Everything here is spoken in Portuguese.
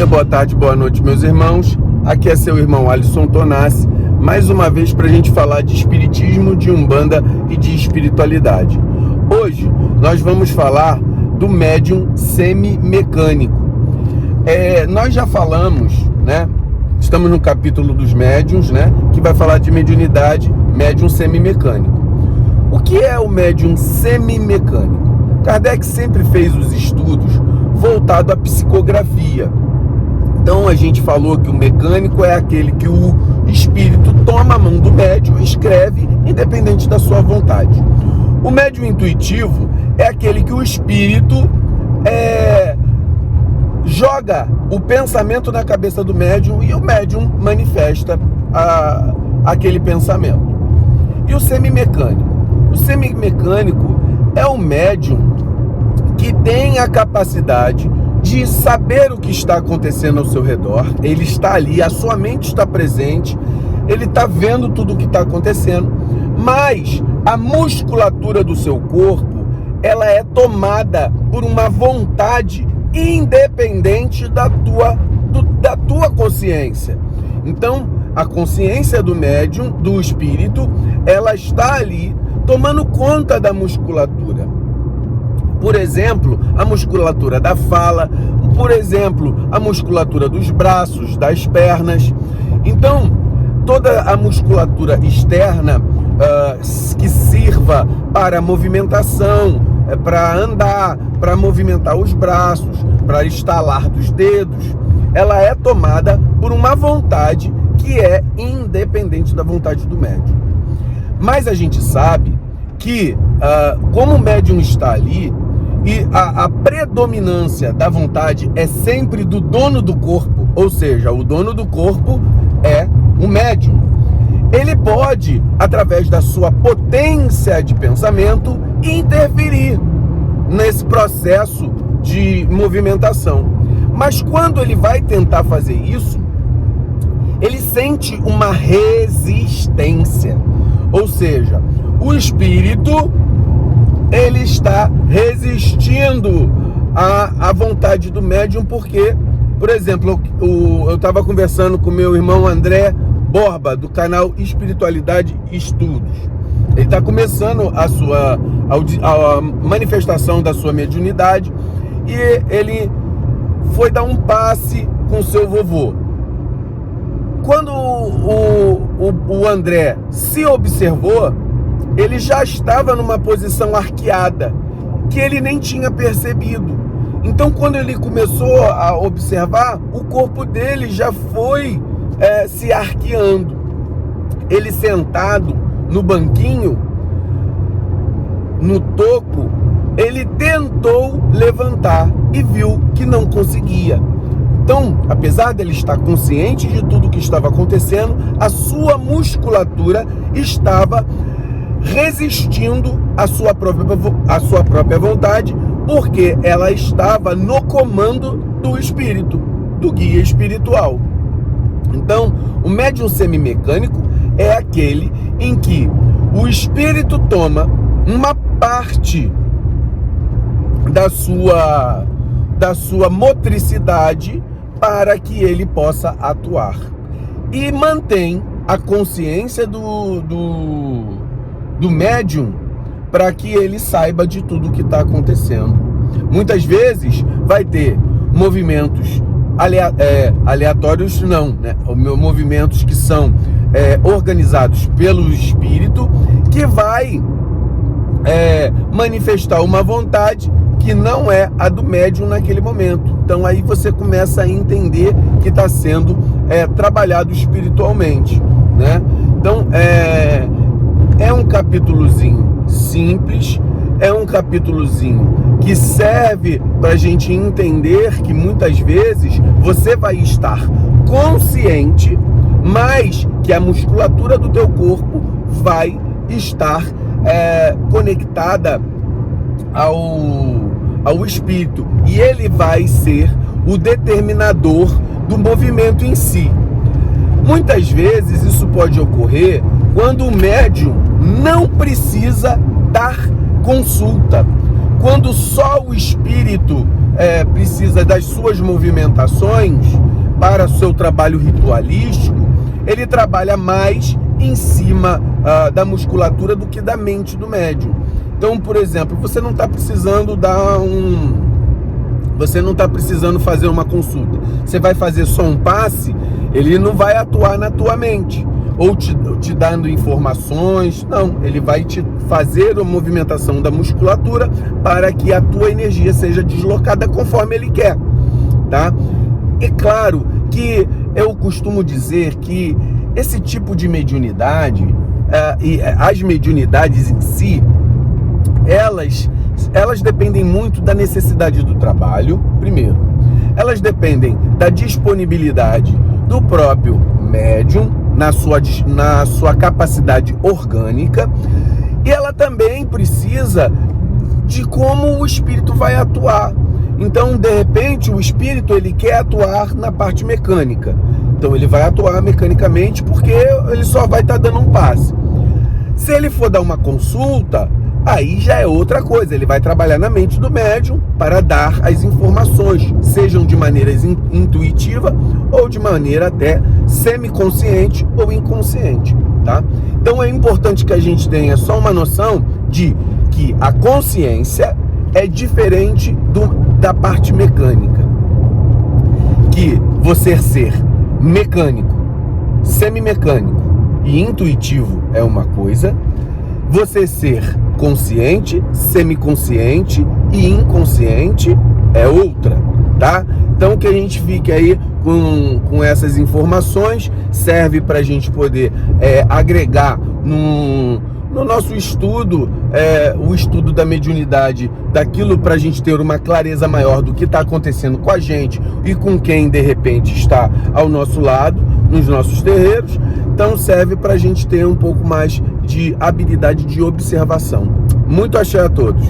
dia, boa tarde, boa noite, meus irmãos. Aqui é seu irmão Alisson Tonassi, mais uma vez para a gente falar de espiritismo, de umbanda e de espiritualidade. Hoje nós vamos falar do médium semi-mecânico. Nós já falamos, né? Estamos no capítulo dos médiums, né? Que vai falar de mediunidade, médium semi-mecânico. O que é o médium semi-mecânico? Kardec sempre fez os estudos voltados à psicografia. Então a gente falou que o mecânico é aquele que o espírito toma a mão do médium e escreve independente da sua vontade. O médium intuitivo é aquele que o espírito joga o pensamento na cabeça do médium e o médium manifesta aquele pensamento. E o semimecânico? O semimecânico é o médium que tem a capacidade de saber o que está acontecendo ao seu redor. Ele está ali, a sua mente está presente, ele está vendo tudo o que está acontecendo, mas a musculatura do seu corpo, ela é tomada por uma vontade independente da tua consciência. Então, a consciência do médium, do espírito, ela está ali tomando conta da musculatura. Por exemplo, a musculatura da fala, por exemplo, a musculatura dos braços, das pernas. Então, toda a musculatura externa que sirva para movimentação, para andar, para movimentar os braços, para estalar dos dedos, ela é tomada por uma vontade que é independente da vontade do médium. Mas a gente sabe que, como o médium está ali, e a predominância da vontade é sempre do dono do corpo, ou seja, o dono do corpo é o médium. Ele pode, através da sua potência de pensamento, interferir nesse processo de movimentação. Mas quando ele vai tentar fazer isso, ele sente uma resistência. Ou seja, o espírito, ele está resistindo à vontade do médium, porque, por exemplo, eu estava conversando com meu irmão André Borba, do canal Espiritualidade Estudos. Ele está começando a manifestação da sua mediunidade e ele foi dar um passe com seu vovô. Quando o André se observou, ele já estava numa posição arqueada, que ele nem tinha percebido. Então, quando ele começou a observar, o corpo dele já foi se arqueando. Ele sentado no banquinho, no toco, ele tentou levantar e viu que não conseguia. Então, apesar dele estar consciente de tudo que estava acontecendo, a sua musculatura estava resistindo à sua própria vontade, porque ela estava no comando do espírito, do guia espiritual. Então, o médium semimecânico é aquele em que o espírito toma uma parte da sua motricidade para que ele possa atuar e mantém a consciência do médium para que ele saiba de tudo o que está acontecendo. Muitas vezes vai ter movimentos aleatórios, não, né? Movimentos que são organizados pelo espírito, que vai manifestar uma vontade que não é a do médium naquele momento. Então aí você começa a entender que está sendo trabalhado espiritualmente, né? Então é um capítulozinho simples, é um capítulozinho que serve para a gente entender que muitas vezes você vai estar consciente, mas que a musculatura do teu corpo vai estar conectada ao espírito, e ele vai ser o determinador do movimento em si. Muitas vezes isso pode ocorrer quando o médium não precisa dar consulta, Quando só o espírito precisa das suas movimentações para o seu trabalho ritualístico, ele trabalha mais em cima da musculatura do que da mente do médium. Então, por exemplo, você não está precisando fazer uma consulta. Você vai fazer só um passe, ele não vai atuar na tua mente, ou te dando informações, não. Ele vai te fazer a movimentação da musculatura para que a tua energia seja deslocada conforme ele quer, tá? É claro que eu costumo dizer que esse tipo de mediunidade, e as mediunidades em si, elas dependem muito da necessidade do trabalho, primeiro. Elas dependem da disponibilidade do próprio médium, na sua capacidade orgânica, e ela também precisa de como o espírito vai atuar. Então, de repente, o espírito ele quer atuar na parte mecânica. Então, ele vai atuar mecanicamente porque ele só vai estar dando um passe. Se ele for dar uma consulta, aí já é outra coisa. Ele vai trabalhar na mente do médium para dar as informações, sejam de maneira intuitiva ou de maneira até semiconsciente ou inconsciente, tá? Então, é importante que a gente tenha só uma noção de que a consciência é diferente da parte mecânica. Que você ser mecânico, semimecânico e intuitivo é uma coisa, você ser consciente, semiconsciente e inconsciente é outra, tá? Então que a gente fique aí com essas informações, serve para a gente poder agregar no nosso estudo, o estudo da mediunidade, daquilo para a gente ter uma clareza maior do que está acontecendo com a gente e com quem de repente está ao nosso lado, nos nossos terreiros. Então serve para a gente ter um pouco mais de habilidade de observação. Muito axé a todos.